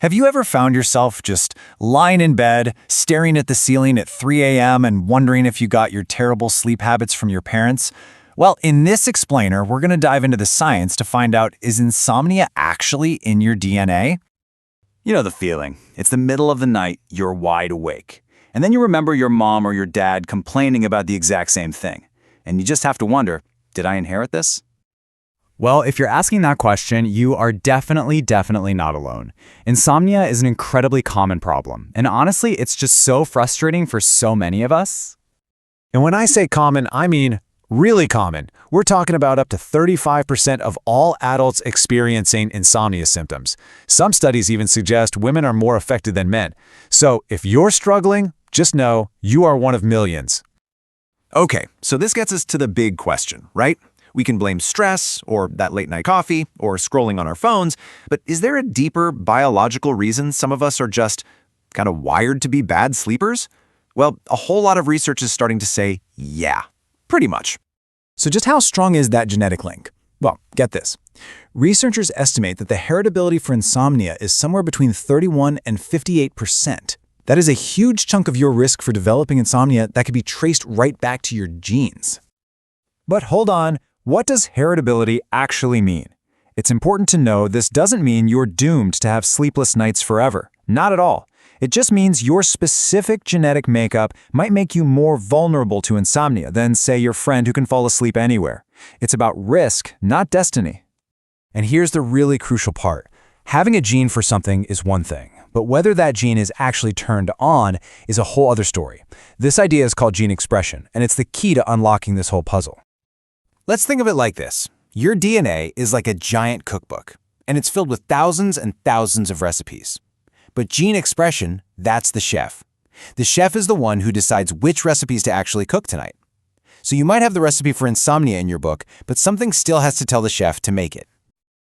Have you ever found yourself just lying in bed, staring at the ceiling at 3 a.m. and wondering if you got your terrible sleep habits from your parents? Well, in this explainer, we're going to dive into the science to find out, is insomnia actually in your DNA? You know the feeling. It's the middle of the night, you're wide awake. And then you remember your mom or your dad complaining about the exact same thing. And you just have to wonder, did I inherit this? Well, if you're asking that question, you are definitely not alone. Insomnia is an incredibly common problem, and honestly, it's just so frustrating for so many of us. And when I say common, I mean really common. We're talking about up to 35% of all adults experiencing insomnia symptoms. Some studies even suggest women are more affected than men. So if you're struggling, just know you are one of millions. Okay, so this gets us to the big question, right? We can blame stress, or that late-night coffee, or scrolling on our phones, but is there a deeper biological reason some of us are just kind of wired to be bad sleepers? Well, a whole lot of research is starting to say, yeah, pretty much. So just how strong is that genetic link? Well, get this. Researchers estimate that the heritability for insomnia is somewhere between 31 and 58%. That is a huge chunk of your risk for developing insomnia that could be traced right back to your genes. But hold on. What does heritability actually mean? It's important to know this doesn't mean you're doomed to have sleepless nights forever. Not at all. It just means your specific genetic makeup might make you more vulnerable to insomnia than, say, your friend who can fall asleep anywhere. It's about risk, not destiny. And here's the really crucial part. Having a gene for something is one thing, but whether that gene is actually turned on is a whole other story. This idea is called gene expression, and it's the key to unlocking this whole puzzle. Let's think of it like this. Your DNA is like a giant cookbook, and it's filled with thousands and thousands of recipes. But gene expression, that's the chef. The chef is the one who decides which recipes to actually cook tonight. So you might have the recipe for insomnia in your book, but something still has to tell the chef to make it.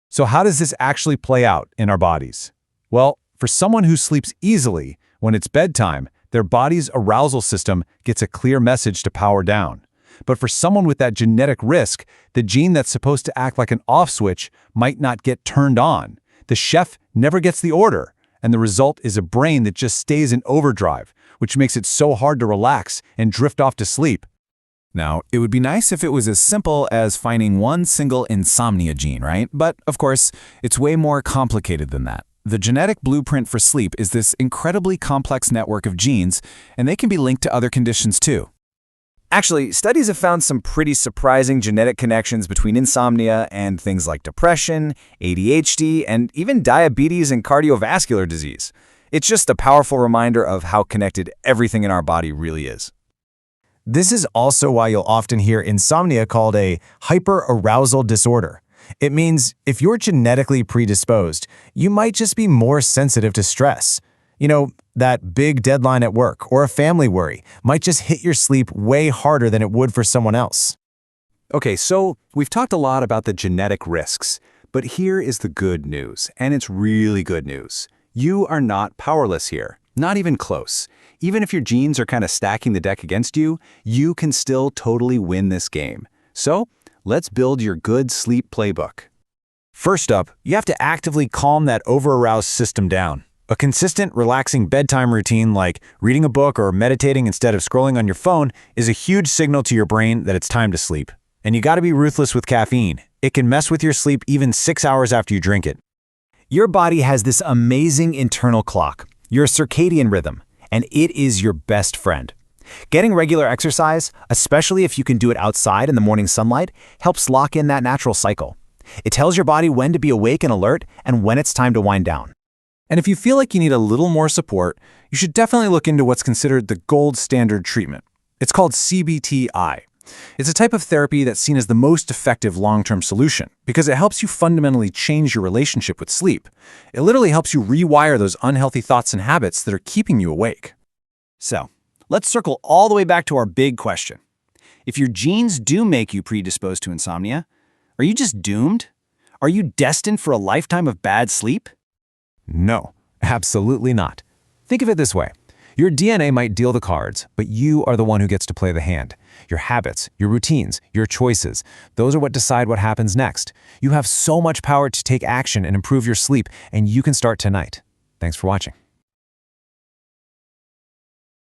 So how does this actually play out in our bodies? Well, for someone who sleeps easily, when it's bedtime, their body's arousal system gets a clear message to power down. But for someone with that genetic risk, the gene that's supposed to act like an off switch might not get turned on. The chef never gets the order, and the result is a brain that just stays in overdrive, which makes it so hard to relax and drift off to sleep. Now, it would be nice if it was as simple as finding one single insomnia gene, right? But, of course, it's way more complicated than that. The genetic blueprint for sleep is this incredibly complex network of genes, and they can be linked to other conditions too. Actually, studies have found some pretty surprising genetic connections between insomnia and things like depression, ADHD, and even diabetes and cardiovascular disease. It's just a powerful reminder of how connected everything in our body really is. This is also why you'll often hear insomnia called a hyperarousal disorder. It means if you're genetically predisposed, you might just be more sensitive to stress. You know, that big deadline at work or a family worry might just hit your sleep way harder than it would for someone else. Okay, so we've talked a lot about the genetic risks, but here is the good news, and it's really good news. You are not powerless here, not even close. Even if your genes are kind of stacking the deck against you, you can still totally win this game. So let's build your good sleep playbook. First up, you have to actively calm that over-aroused system down. A consistent, relaxing bedtime routine like reading a book or meditating instead of scrolling on your phone is a huge signal to your brain that it's time to sleep. And you gotta be ruthless with caffeine. It can mess with your sleep even 6 hours after you drink it. Your body has this amazing internal clock, your circadian rhythm, and it is your best friend. Getting regular exercise, especially if you can do it outside in the morning sunlight, helps lock in that natural cycle. It tells your body when to be awake and alert and when it's time to wind down. And if you feel like you need a little more support, you should definitely look into what's considered the gold standard treatment. It's called CBTI. It's a type of therapy that's seen as the most effective long-term solution because it helps you fundamentally change your relationship with sleep. It literally helps you rewire those unhealthy thoughts and habits that are keeping you awake. So, let's circle all the way back to our big question. If your genes do make you predisposed to insomnia, are you just doomed? Are you destined for a lifetime of bad sleep? No, absolutely not. Think of it this way. Your DNA might deal the cards, but you are the one who gets to play the hand. Your habits, your routines, your choices, those are what decide what happens next. You have so much power to take action and improve your sleep, and you can start tonight. Thanks for watching.